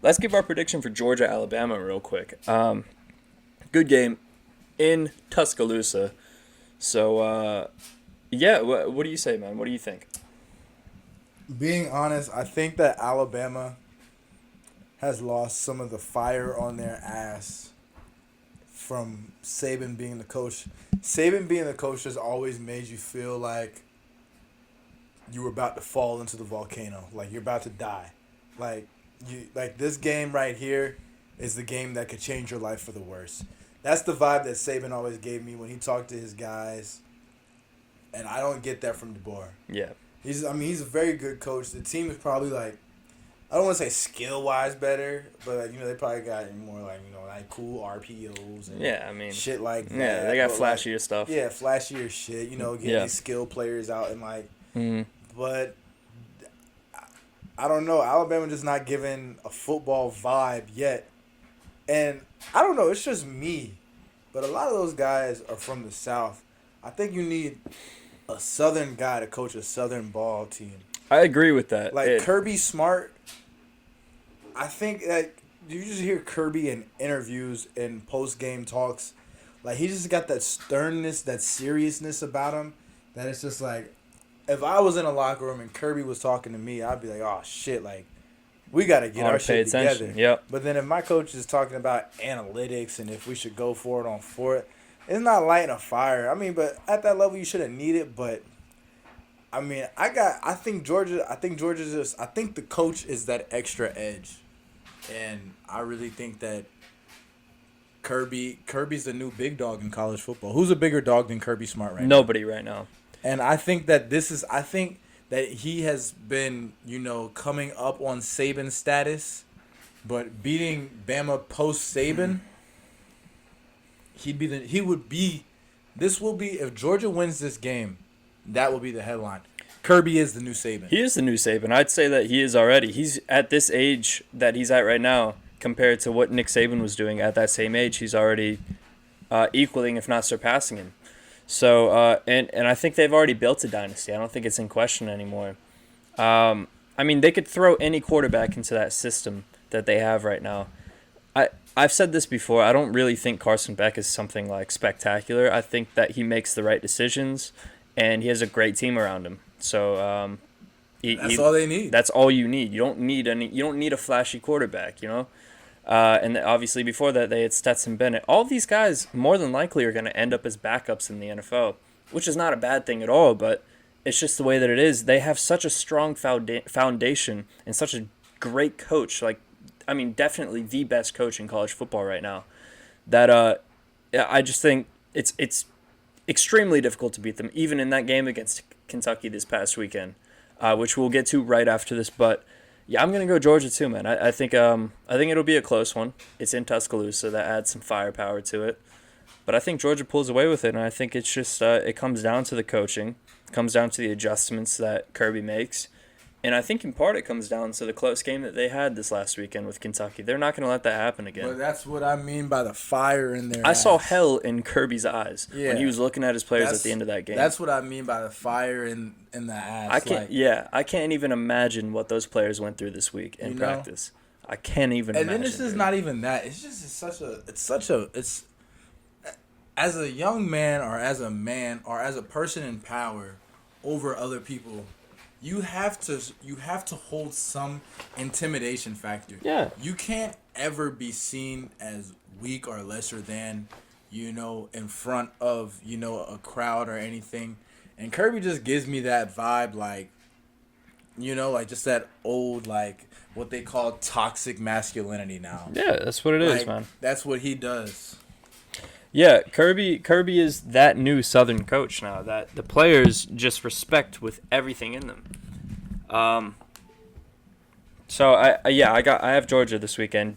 let's give our prediction for Georgia Alabama real quick. Good game in Tuscaloosa. So yeah, what do you say, man? What do you think? Being honest, I think that Alabama has lost some of the fire on their ass from Saban being the coach. Saban being the coach has always made you feel like you were about to fall into the volcano, like you're about to die. Like like this game right here is the game that could change your life for the worse. That's the vibe that Saban always gave me when he talked to his guys, and I don't get that from DeBoer. Yeah. He's a very good coach. The team is probably like, I don't want to say skill wise better, but like, they probably got more like like cool RPOs and shit like that. Yeah, they got But, flashier stuff. Yeah, flashier shit. Getting these skill players out and like, but I don't know. Alabama just not giving a football vibe yet, and I don't know. It's just me, but a lot of those guys are from the South. I think you need a Southern guy to coach a Southern ball team. I agree with that. Like Kirby Smart, I think that you just hear Kirby in interviews and post game talks, like he just got that sternness, that seriousness about him. That it's just like, if I was in a locker room and Kirby was talking to me, I'd be like, oh shit, like we got to get our shit together. Yep. But then if my coach is talking about analytics and if we should go for it on fourth, it's not lighting a fire. I mean, but at that level, you shouldn't need it. But I mean, I think Georgia's just, I think the coach is that extra edge, and I really think that Kirby's the new big dog in college football. Who's a bigger dog than Kirby Smart right now? Nobody right now. And I think that he has been, coming up on Saban status, but beating Bama post Saban. This will be, if Georgia wins this game, that will be the headline. Kirby is the new Saban. He is the new Saban. I'd say that he is already. He's at this age that he's at right now, compared to what Nick Saban was doing at that same age. He's already equaling, if not surpassing him. So, and I think they've already built a dynasty. I don't think it's in question anymore. I mean, they could throw any quarterback into that system that they have right now. I've said this before. I don't really think Carson Beck is something like spectacular. I think that he makes the right decisions, and he has a great team around him. So that's all they need. That's all you need. You don't need a flashy quarterback, And obviously before that they had Stetson Bennett. All these guys more than likely are going to end up as backups in the NFL, which is not a bad thing at all. But it's just the way that it is. They have such a strong foundation and such a great coach. Definitely the best coach in college football right now. That I just think it's extremely difficult to beat them, even in that game against Kentucky this past weekend, which we'll get to right after this. But yeah, I'm gonna go Georgia too, man. I think it'll be a close one. It's in Tuscaloosa, that adds some firepower to it. But I think Georgia pulls away with it, and I think it's just it comes down to the coaching, it comes down to the adjustments that Kirby makes. And I think in part it comes down to the close game that they had this last weekend with Kentucky. They're not going to let that happen again. But that's what I mean by the fire in their I eyes. saw hell in Kirby's eyes when he was looking at his players at the end of that game. That's what I mean by the fire in the ass. I can't even imagine what those players went through this week in practice. I can't even imagine. And then this is not even that. It's just it's as a young man or as a person in power over other people, you have to hold some intimidation factor. Yeah. You can't ever be seen as weak or lesser than, in front of, a crowd or anything. And Kirby just gives me that vibe, like just that old, like, what they call toxic masculinity now. Yeah, that's what it is, man. That's what he does. Yeah, Kirby is that new Southern coach now that the players just respect with everything in them. So I have Georgia this weekend.